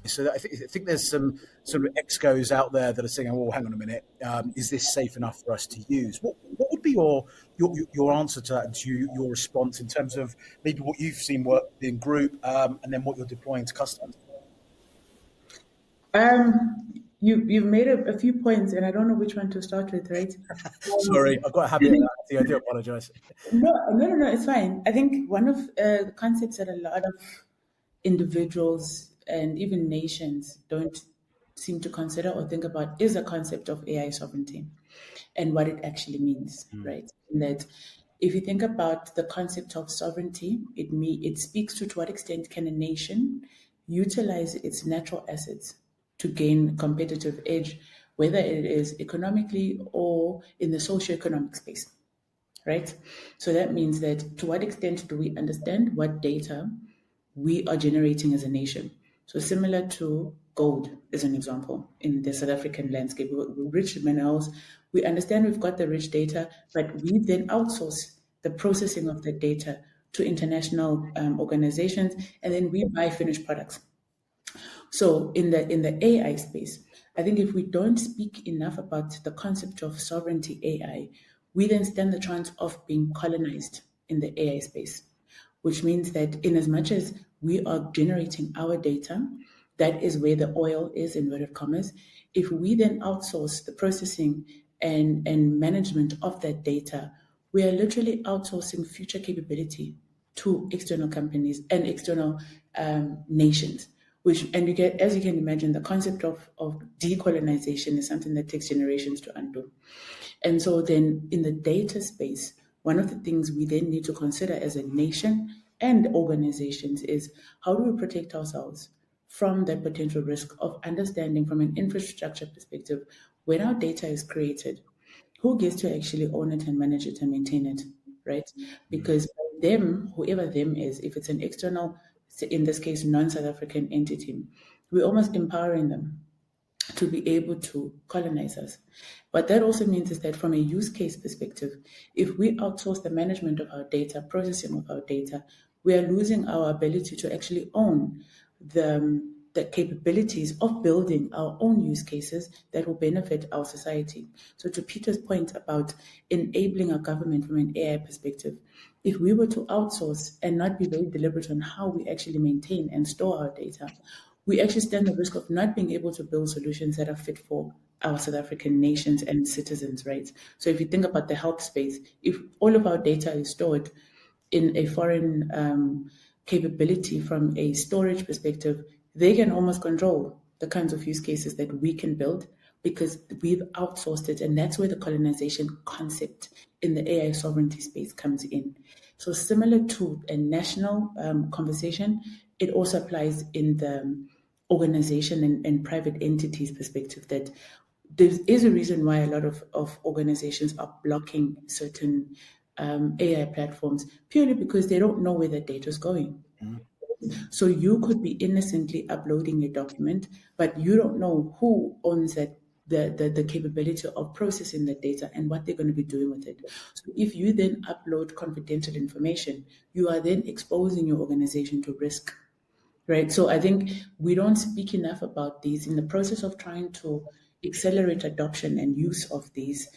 So I think there's some sort of excos out there that are saying, "Oh, hang on a minute, is this safe enough for us to use?" What would be your answer to that, and to your response in terms of maybe what you've seen work in group, and then what you're deploying to customers? You've made a few points, and I don't know which one to start with, right? Sorry, I've got a habit of that. I do apologize. No, it's fine. I think one of the concepts that a lot of individuals and even nations don't seem to consider or think about is the concept of AI sovereignty and what it actually means, right? And that if you think about the concept of sovereignty, it speaks to what extent can a nation utilize its natural assets to gain competitive edge, whether it is economically or in the socio-economic space, right? So that means that to what extent do we understand what data we are generating as a nation? So similar to gold, as an example, in the South African landscape, we're rich in minerals. We understand we've got the rich data, but we then outsource the processing of the data to international organizations, and then we buy finished products. So in the AI space, I think if we don't speak enough about the concept of sovereignty AI, we then stand the chance of being colonized in the AI space, which means that in as much as we are generating our data, that is where the oil is, in inverted commas. If we then outsource the processing and management of that data, we are literally outsourcing future capability to external companies and external nations. And you get, as you can imagine, the concept of decolonization is something that takes generations to undo. And so then in the data space, one of the things we then need to consider as a nation and organizations is how do we protect ourselves from that potential risk of understanding from an infrastructure perspective, when our data is created, who gets to actually own it and manage it and maintain it, right? Because them, whoever them is, if it's an external, in this case, non-South African entity, we're almost empowering them to be able to colonize us. What that also means is that from a use case perspective, if we outsource the management of our data, processing of our data, we are losing our ability to actually own the capabilities of building our own use cases that will benefit our society. So to Peter's point about enabling our government from an AI perspective, if we were to outsource and not be very deliberate on how we actually maintain and store our data, we actually stand the risk of not being able to build solutions that are fit for our South African nations and citizens, right? So if you think about the health space, if all of our data is stored in a foreign capability from a storage perspective, they can almost control the kinds of use cases that we can build because we've outsourced it. And that's where the colonization concept in the AI sovereignty space comes in. So similar to a national conversation, it also applies in the organization and private entities perspective, that there is a reason why a lot of organizations are blocking certain AI platforms purely because they don't know where the data is going. So you could be innocently uploading a document, but you don't know who owns that the capability of processing the data and what they're going to be doing with it. So if you then upload confidential information, you are then exposing your organization to risk, right? So I think we don't speak enough about these. In the process of trying to accelerate adoption and use of these,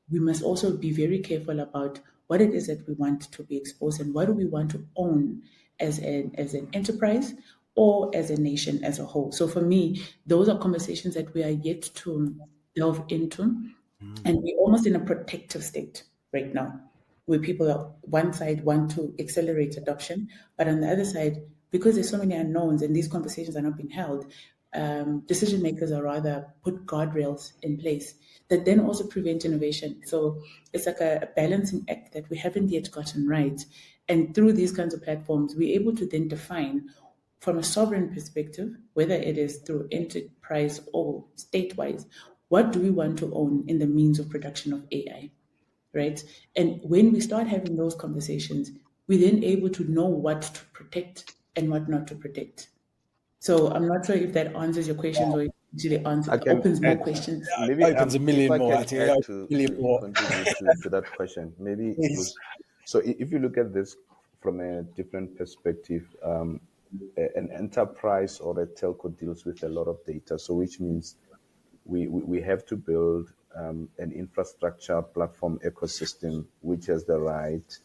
we must also be very careful about what it is that we want to be exposed and what do we want to own as an enterprise or as a nation as a whole. So for me, those are conversations that we are yet to delve into, and we're almost in a protective state right now, where people on one side want to accelerate adoption, but on the other side, because there's so many unknowns and these conversations are not being held, decision makers are rather put guardrails in place that then also prevent innovation. So it's like a balancing act that we haven't yet gotten right. And through these kinds of platforms, we're able to then define from a sovereign perspective, whether it is through enterprise or state-wise, what do we want to own in the means of production of AI, right? And when we start having those conversations, we're then able to know what to protect and what not to protect. So I'm not sure if that answers your questions or actually opens more questions. Maybe opens a million if I more. can add to contribute to that question. Maybe so if you look at this from a different perspective, an enterprise or a telco deals with a lot of data, so which means we have to build an infrastructure platform ecosystem which has the right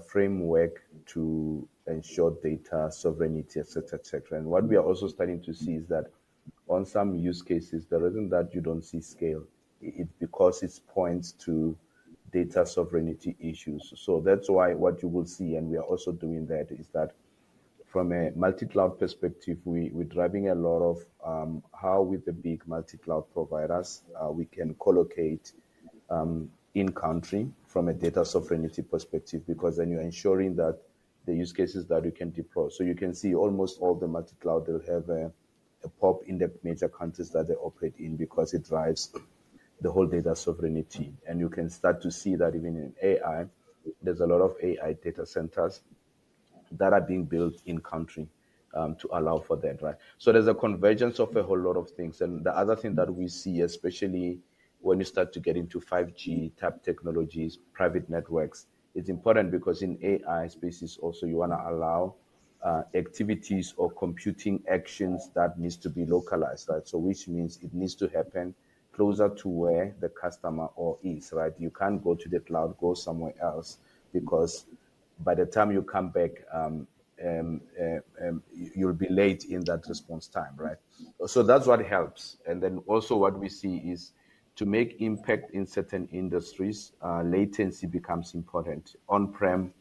framework to ensure data sovereignty, etc., etc. And what we are also starting to see is that on some use cases, the reason that you don't see scale, it's because it points to data sovereignty issues. So that's why what you will see, and we are also doing that, is that from a multi-cloud perspective, we're driving a lot of how with the big multi-cloud providers, we can collocate in country from a data sovereignty perspective, because then you're ensuring that the use cases that you can deploy. So you can see almost all the multi-cloud, they'll have a POP in the major countries that they operate in, because it drives the whole data sovereignty. And you can start to see that even in AI, there's a lot of AI data centers that are being built in country to allow for that, right? So there's a convergence of a whole lot of things. And the other thing that we see, especially when you start to get into 5G type technologies, private networks, it's important because in AI spaces also you want to allow activities or computing actions that needs to be localized, right? So which means it needs to happen closer to where the customer or is, right? You can't go to the cloud, go somewhere else, because by the time you come back, you'll be late in that response time, right? So that's what helps. And then also what we see is to make impact in certain industries, latency becomes important. On-prem,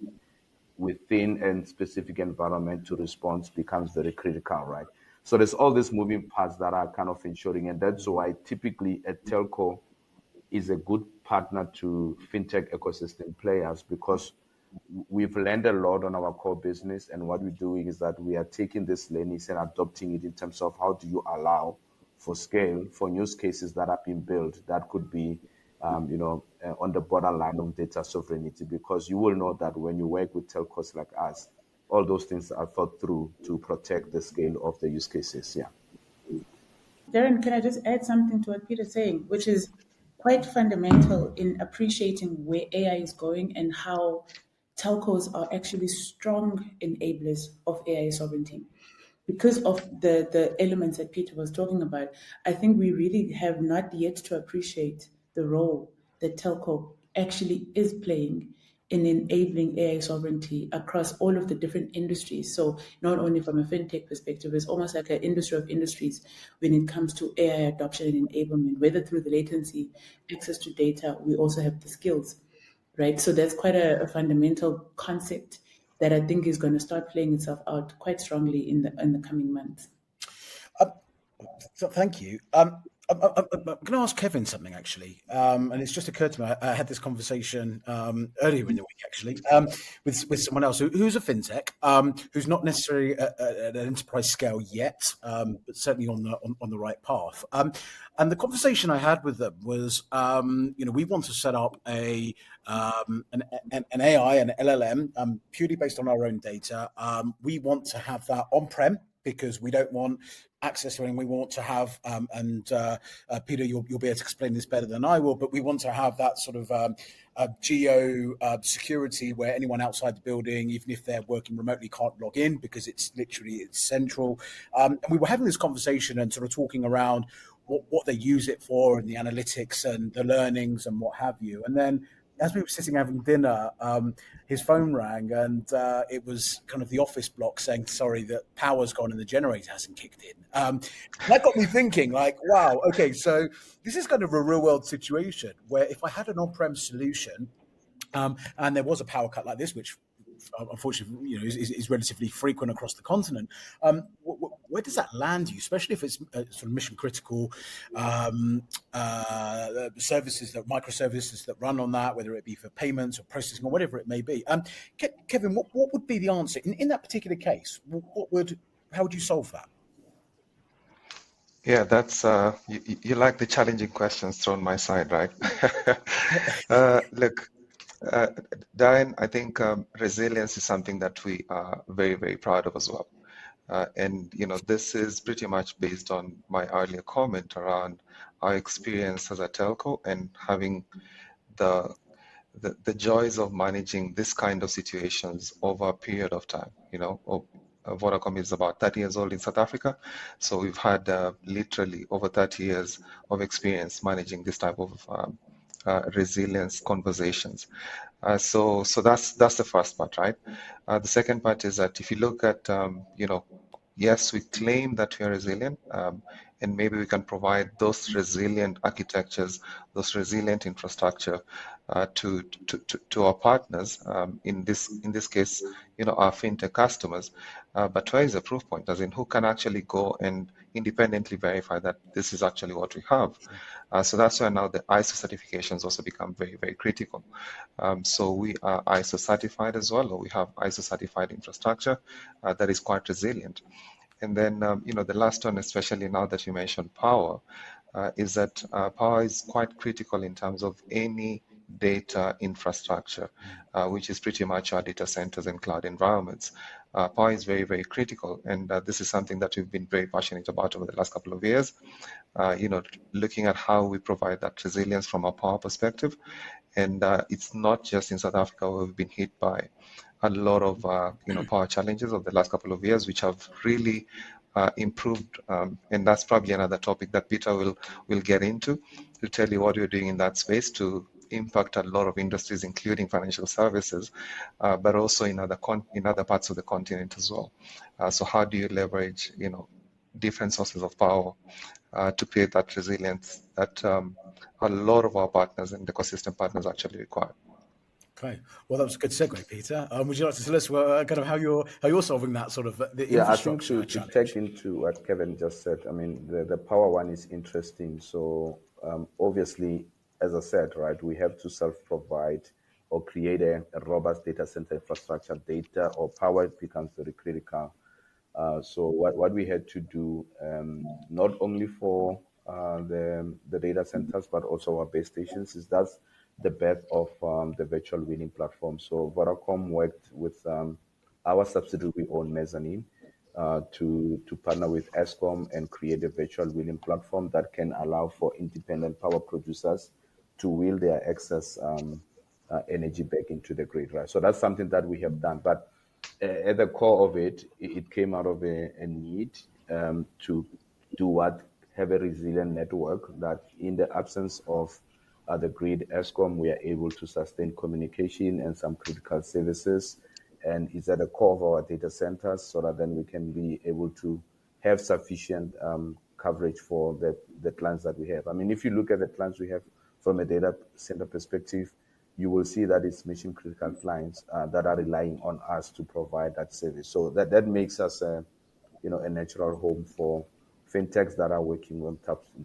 within a specific environment to respond becomes very critical, right? So there's all these moving parts that are kind of ensuring, and that's why typically a telco is a good partner to fintech ecosystem players, because we've learned a lot on our core business, and what we're doing is that we are taking this learnings and adopting it in terms of how do you allow for scale for use cases that have been built that could be on the borderline of data sovereignty, because you will know that when you work with telcos like us, all those things are thought through to protect the scale of the use cases. Yeah. Darren, can I just add something to what Peter's saying, which is quite fundamental in appreciating where AI is going and how telcos are actually strong enablers of AI sovereignty. Because of the elements that Peter was talking about, I think we really have not yet to appreciate the role that telco actually is playing in enabling AI sovereignty across all of the different industries. So not only from a fintech perspective, it's almost like an industry of industries when it comes to AI adoption and enablement, whether through the latency, access to data, we also have the skills, right? So that's quite a fundamental concept that I think is going to start playing itself out quite strongly in the coming months. So thank you. I'm going to ask Kevin something actually, and it's just occurred to me. I had this conversation earlier in the week actually with someone else who's a fintech, who's not necessarily at an enterprise scale yet, but certainly on the right path. And the conversation I had with them was, we want to set up an AI, an LLM, purely based on our own data. We want to have that on-prem, because we don't want access to it, and we want to have, Peter, you'll be able to explain this better than I will, but we want to have that sort of geo security where anyone outside the building, even if they're working remotely, can't log in, because it's central. And we were having this conversation and sort of talking around what they use it for and the analytics and the learnings and what have you. And then as we were sitting having dinner, his phone rang, and it was kind of the office block saying, sorry, the power's gone and the generator hasn't kicked in. That got me thinking, like, wow, okay, so this is kind of a real world situation where if I had an on-prem solution, and there was a power cut like this, which unfortunately, is relatively frequent across the continent. Where does that land you, especially if it's sort of mission critical services, that microservices that run on that, whether it be for payments or processing or whatever it may be? Kevin, what would be the answer in that particular case? How would you solve that? Yeah, that's you like the challenging questions thrown my side, right? Look, Darren, I think resilience is something that we are very, very proud of as well. And this is pretty much based on my earlier comment around our experience as a telco and having the joys of managing this kind of situations over a period of time. Vodacom is about 30 years old in South Africa. So we've had literally over 30 years of experience managing this type of resilience conversations. So that's the first part, right? The second part is that if you look at, yes, we claim that we are resilient, and maybe we can provide those resilient architectures, those resilient infrastructure to our partners. In this case, our fintech customers. But where is the proof point? As in, who can actually go and independently verify that this is actually what we have? So that's why now the ISO certifications also become very, very critical. So we are ISO certified as well, or we have ISO certified infrastructure that is quite resilient. And then, the last one, especially now that you mentioned power, is that power is quite critical in terms of any data infrastructure, which is pretty much our data centers and cloud environments. Power is very, very critical, and this is something that we've been very passionate about over the last couple of years. Looking at how we provide that resilience from a power perspective, and it's not just in South Africa where we've been hit by a lot of power challenges of the last couple of years, which have really improved, and that's probably another topic that Peter will get into to tell you what we're doing in that space to impact a lot of industries, including financial services, but also in other parts of the continent as well. So how do you leverage different sources of power to create that resilience that a lot of our partners and ecosystem partners actually require? Okay, well, that was a good segue, Peter. Would you like to tell us kind of how you're solving that sort of the infrastructure I think to challenge? take into what Kevin just said, I mean, the power one is interesting. So obviously, as I said, right, we have to self-provide or create a robust data center infrastructure. Data or power becomes very critical. So what we had to do, not only for the data centers, but also our base stations, is that's the birth of the virtual winning platform. So Vodacom worked with our subsidiary we own, Mezzanine, to partner with Eskom and create a virtual winning platform that can allow for independent power producers to wheel their excess energy back into the grid, right? So that's something that we have done. But at the core of it, it came out of a need to do what? Have a resilient network that in the absence of the grid, Eskom, we are able to sustain communication and some critical services. And it's at the core of our data centers so that then we can be able to have sufficient coverage for the clients that we have. I mean, if you look at the clients we have from a data center perspective, you will see that it's mission critical clients that are relying on us to provide that service. So that makes us a natural home for fintechs that are working on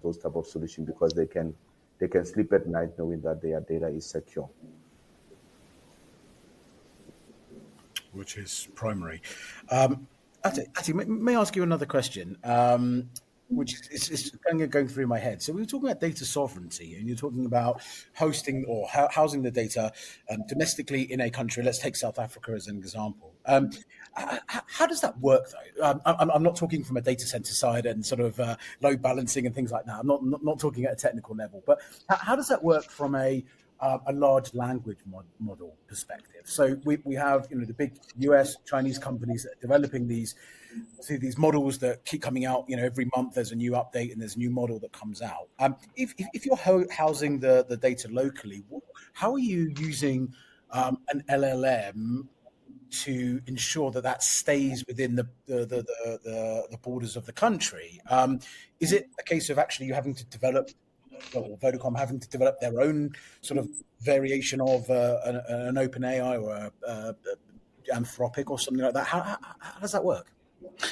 those type of solutions, because they can sleep at night knowing that their data is secure. Which is primary. Ati, may I ask you another question, which is going through my head. So we were talking about data sovereignty, and you're talking about hosting or housing the data domestically in a country. Let's take South Africa as an example. How does that work, though? I'm not talking from a data center side and sort of load balancing and things like that. I'm not talking at a technical level, but how does that work from a large language model perspective? So we have the big US Chinese companies that are developing these models that keep coming out. Every month there's a new update and there's a new model that comes out. If you're housing the data locally, how are you using an LLM to ensure that stays within the borders of the country? Is it a case of actually you having to develop, or Vodacom having to develop their own sort of variation of an OpenAI or Anthropic or something like that? How does that work?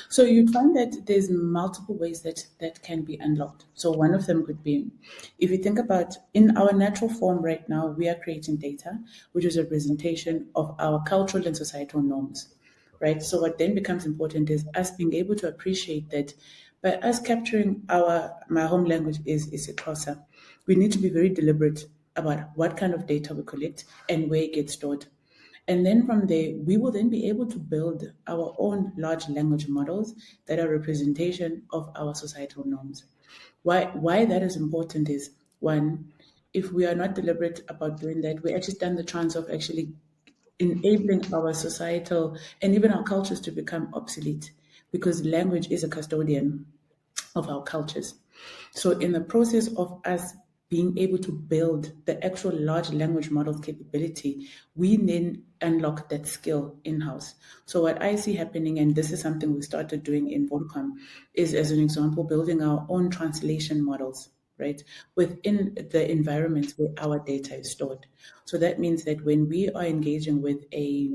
So you find that there's multiple ways that can be unlocked. So one of them could be, if you think about in our natural form right now, we are creating data, which is a representation of our cultural and societal norms, right? So what then becomes important is us being able to appreciate that by us capturing my home language is isiXhosa, we need to be very deliberate about what kind of data we collect and where it gets stored. And then from there, we will then be able to build our own large language models that are representation of our societal norms. Why that is important is, one, if we are not deliberate about doing that, we actually stand the chance of actually enabling our societal and even our cultures to become obsolete, because language is a custodian of our cultures. So, in the process of us being able to build the actual large language model capability, we then unlock that skill in house. So, what I see happening, and this is something we started doing in Vodacom, is, as an example, building our own translation models, right, within the environments where our data is stored. So that means that when we are engaging with a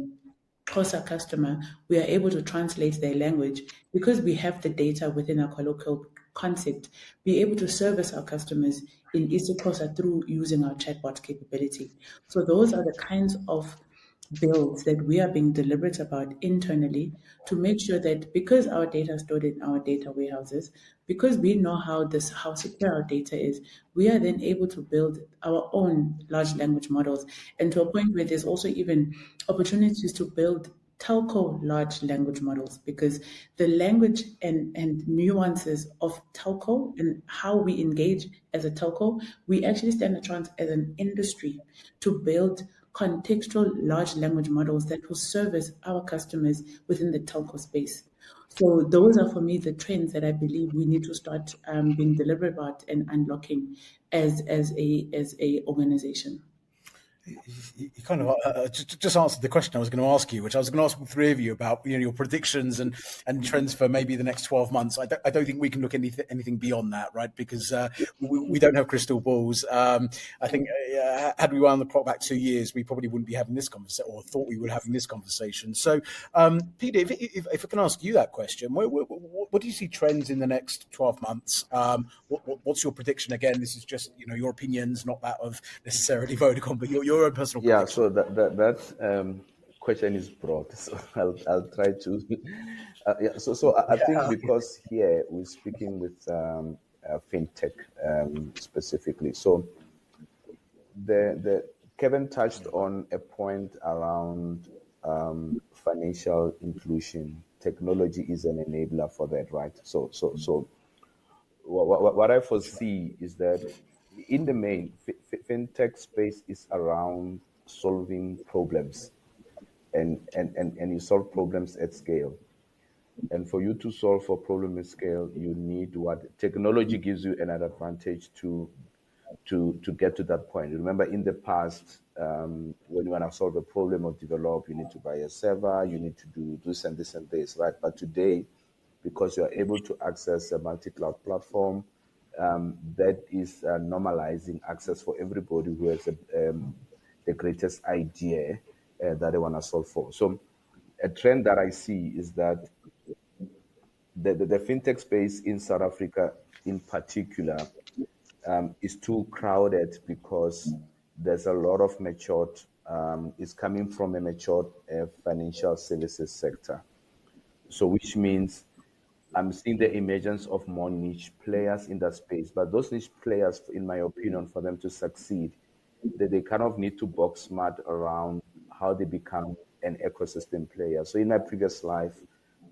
Xhosa customer, we are able to translate their language because we have the data within our colloquial concept, be able to service our customers in isiXhosa through using our chatbot capability. So those are the kinds of builds that we are being deliberate about internally to make sure that, because our data is stored in our data warehouses, because we know how secure our data is, we are then able to build our own large language models, and to a point where there's also even opportunities to build telco large language models, because the language and nuances of telco and how we engage as a telco, we actually stand a chance as an industry to build contextual large language models that will service our customers within the telco space. So those are, for me, the trends that I believe we need to start being deliberate about and unlocking as a organization. You kind of just answered the question I was going to ask you, which I was going to ask all three of you about, your predictions and trends for maybe the next 12 months. I don't think we can look anything beyond that, right? Because we don't have crystal balls. I think had we wound the clock back 2 years, we probably wouldn't be having this conversation, or thought we would having this conversation. So, Peter, if I can ask you that question, what do you see trends in the next 12 months? What's your prediction? Again, this is just your opinions, not that of necessarily Vodacom, but your own personal Yeah, prediction. so that question is broad, so I'll try to. So I think because here we're speaking with FinTech specifically. So the Kevin touched on a point around financial inclusion. Technology is an enabler for that, right? So what I foresee is that in the main, FinTech space is around solving problems, and you solve problems at scale. And for you to solve a problem at scale, you need what technology gives you an advantage to get to that point. Remember, in the past, when you want to solve a problem or develop, you need to buy a server, you need to do this and this and this, right? But today, because you are able to access a multi-cloud platform, that is normalizing access for everybody who has the greatest idea that they want to solve for. So a trend that I see is that the fintech space in South Africa in particular is too crowded because there's a lot of matured, it's coming from a matured financial services sector. So which means I'm seeing the emergence of more niche players in that space. But those niche players, in my opinion, for them to succeed, they kind of need to box smart around how they become an ecosystem player. So in my previous life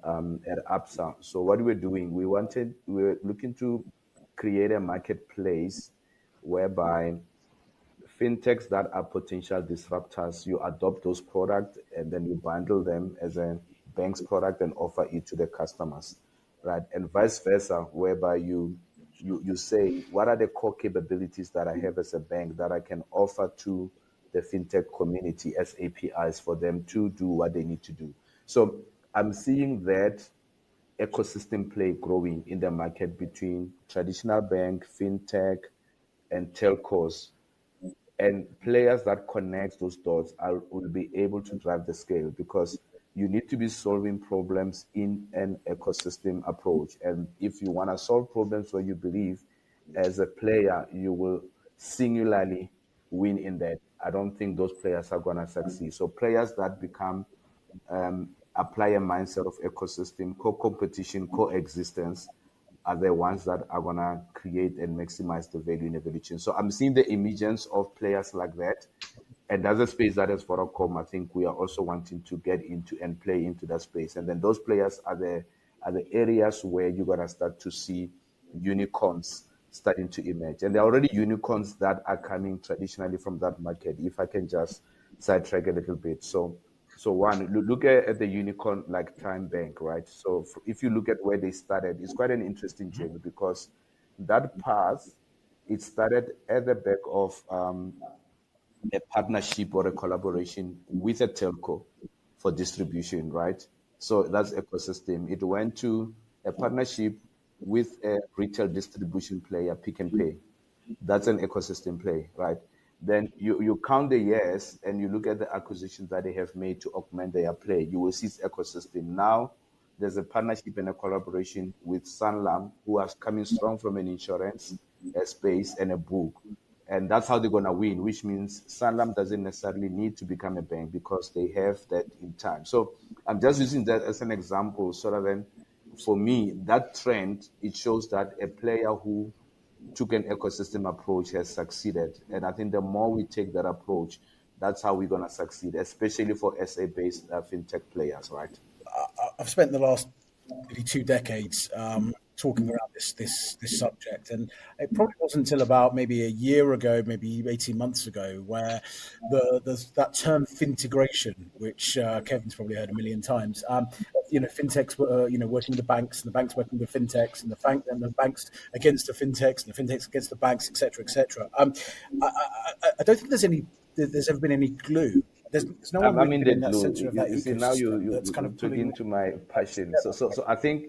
at APSA, so what we were doing, we were looking to create a marketplace whereby fintechs that are potential disruptors, you adopt those products and then you bundle them as a bank's product and offer it to the customers, right? And vice versa, whereby you say, what are the core capabilities that I have as a bank that I can offer to the fintech community as APIs for them to do what they need to do. So I'm seeing that ecosystem play growing in the market between traditional bank, fintech, and telcos, and players that connect those dots will be able to drive the scale, because you need to be solving problems in an ecosystem approach. And if you want to solve problems where you believe as a player you will singularly win in that, I don't think those players are going to succeed. So players that become apply a mindset of ecosystem, co-competition, coexistence are the ones that are going to create and maximize the value in the value chain. So I'm seeing the emergence of players like that. And that's a space that as Vodacom, I think we are also wanting to get into and play into that space. And then those players are the areas where you're going to start to see unicorns starting to emerge. And there are already unicorns that are coming traditionally from that market. If I can just sidetrack a little bit. So one, look at the unicorn like Time Bank, right? So if you look at where they started, it's quite an interesting journey because that path, it started at the back of a partnership or a collaboration with a telco for distribution, right? So that's ecosystem. It went to a partnership with a retail distribution player, Pick and Pay. That's an ecosystem play, right? Then you count the years and you look at the acquisitions that they have made to augment their play. You will see its ecosystem. Now there's a partnership and a collaboration with Sanlam, who are coming strong from an insurance space and a book. And that's how they're going to win, which means Sanlam doesn't necessarily need to become a bank because they have that in time. So I'm just using that as an example so that then, for me, that trend, it shows that a player who took an ecosystem approach has succeeded. And I think the more we take that approach, that's how we're going to succeed, especially for SA-based fintech players, right? I've spent the last maybe 2 decades talking around this subject, and it probably wasn't until about maybe a year ago, maybe 18 months ago, where that term fintegration, which Kevin's probably heard a million times. Fintechs were working with the banks, and the banks working with fintechs, and the banks against the fintechs, and the fintechs against the banks, etc., etc. I don't think there's ever been any glue. There's no one I'm really in been the in that glue. center of that You see, now ecosystem that's you kind of took pulling into my passion. together. So I think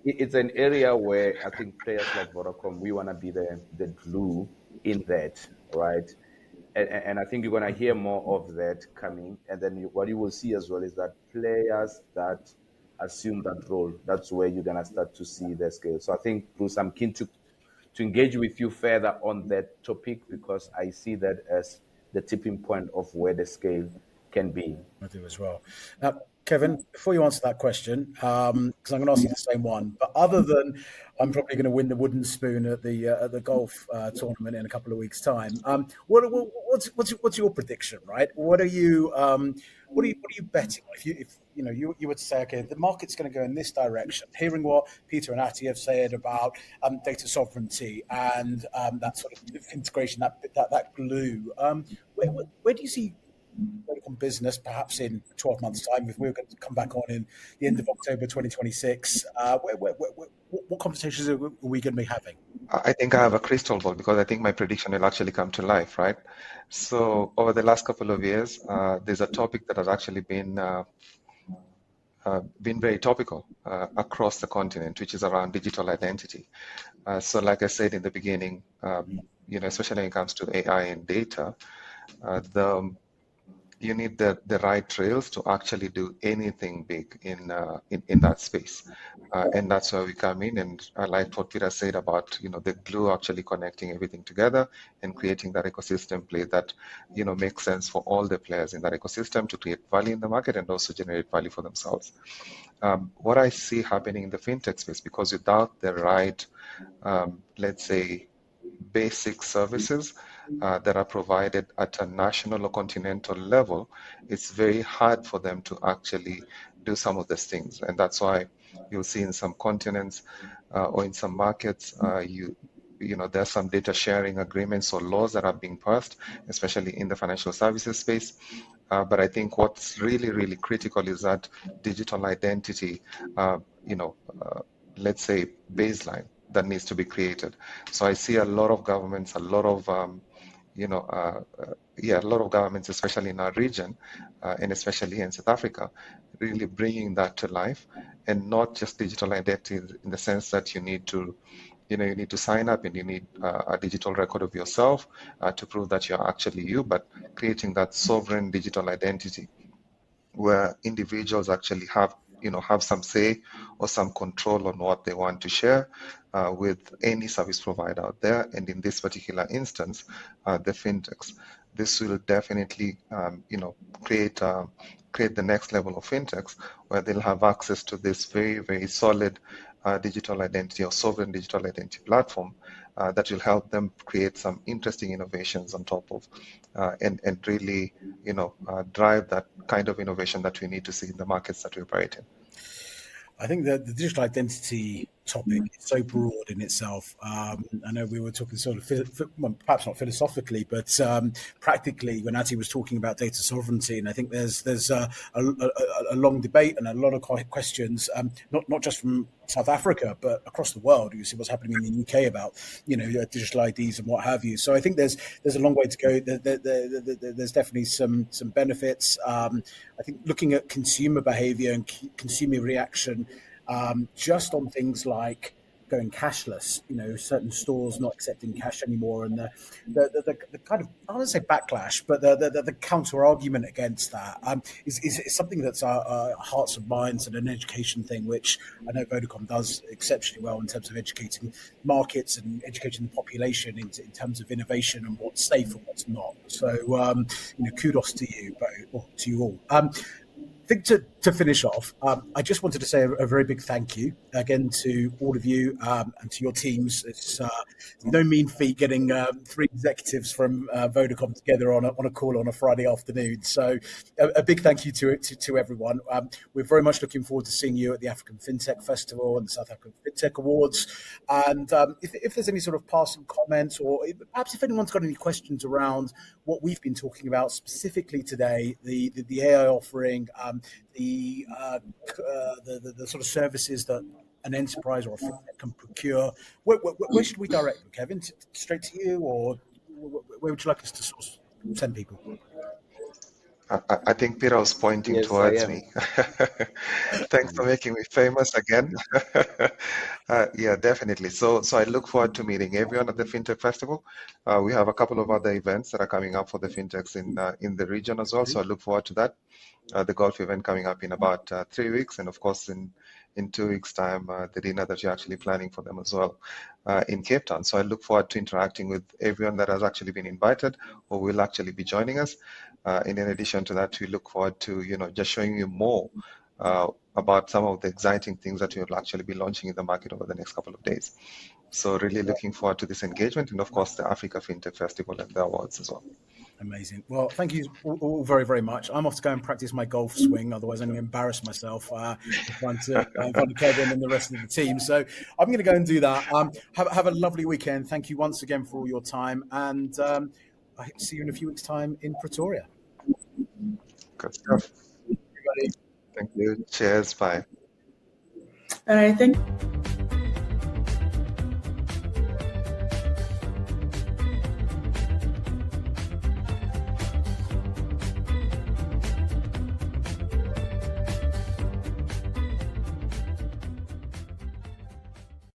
it's an area where I think players like Vodacom, we want to be the glue in that, right? And I think you're going to hear more of that coming. And then what you will see as well is that players that assume that role, that's where you're going to start to see the scale. So I think, Bruce, I'm keen to engage with you further on that topic because I see that as the tipping point of where the scale can be. I do as well. Now, Kevin, before you answer that question, because I'm going to ask you the same one, but other than I'm probably going to win the wooden spoon at the golf tournament in a couple of weeks' time, what's your prediction? Right? What are you betting on? If you were to say, okay, the market's going to go in this direction. Hearing what Peter and Ati have said about data sovereignty and that sort of integration, that glue, where do you see Vodacom Business, perhaps in 12 months' time, if we were going to come back on in the end of October 2026, what conversations are we going to be having? I think I have a crystal ball because I think my prediction will actually come to life, right? So over the last couple of years, there's a topic that has actually been very topical across the continent, which is around digital identity. So like I said in the beginning, especially when it comes to AI and data, you need the right trails to actually do anything big in that space, and that's where we come in. And I liked what Peter said about the glue actually connecting everything together and creating that ecosystem play that makes sense for all the players in that ecosystem to create value in the market and also generate value for themselves. What I see happening in the fintech space, because without the right, let's say, basic services that are provided at a national or continental level, it's very hard for them to actually do some of these things. And that's why you'll see in some continents or in some markets, there's some data sharing agreements or laws that are being passed, especially in the financial services space. But I think what's really, really critical is that digital identity, let's say, baseline that needs to be created. So I see a lot of governments, a lot of governments, especially in our region, and especially in South Africa, really bringing that to life, and not just digital identity in the sense that you need to sign up and you need a digital record of yourself to prove that you're actually you, but creating that sovereign digital identity where individuals actually have some say or some control on what they want to share with any service provider out there. And in this particular instance, the fintechs. This will definitely, create the next level of fintechs where they'll have access to this very, very solid digital identity or sovereign digital identity platform that will help them create some interesting innovations on top of and really, drive that kind of innovation that we need to see in the markets that we operate in. I think that the digital identity topic. It's so broad in itself. I know we were talking sort of, well, perhaps not philosophically, but practically when Ati was talking about data sovereignty. And I think there's a long debate and a lot of questions, not just from South Africa, but across the world. You see what's happening in the UK about, digital IDs and what have you. So I think there's a long way to go. There's definitely some benefits. I think looking at consumer behavior and consumer reaction, just on things like going cashless, certain stores not accepting cash anymore, and the kind of, I wouldn't say backlash, but the counter argument against that is something that's our hearts and minds, and an education thing, which I know Vodacom does exceptionally well in terms of educating markets and educating the population in terms of innovation and what's safe and what's not. So, kudos to you, or to you all. I think to finish off, I just wanted to say a very big thank you again to all of you and to your teams. It's no mean feat getting 3 executives from Vodacom together on a call on a Friday afternoon. So a big thank you to everyone. We're very much looking forward to seeing you at the African FinTech Festival and the South African FinTech Awards. And if there's any sort of passing comments, or perhaps if anyone's got any questions around what we've been talking about specifically today, the AI offering, the sort of services that an enterprise or a fintech can procure, where should we direct them, Kevin? Straight to you, or where would you like us to sort of send people? I think Peter was pointing Yes, towards me. Thanks for making me famous again. Yeah, definitely. So I look forward to meeting everyone at the FinTech Festival. We have a couple of other events that are coming up for the FinTechs in the region as well. So I look forward to that. The golf event coming up in about 3 weeks, and of course in 2 weeks' time, the dinner that you're actually planning for them as well in Cape Town. So I look forward to interacting with everyone that has actually been invited or will actually be joining us. In addition to that, we look forward to just showing you more about some of the exciting things that we will actually be launching in the market over the next couple of days. So really looking forward to this engagement, and of course the Africa FinTech Festival and the awards as well. Amazing. Well, thank you all very, very much. I'm off to go and practice my golf swing. Otherwise, I'm going to embarrass myself in front of Kevin and the rest of the team. So I'm going to go and do that. Have a lovely weekend. Thank you once again for all your time. And I hope to see you in a few weeks' time in Pretoria. Good stuff. Everybody. Thank you. Cheers. Bye. All right. Thank you.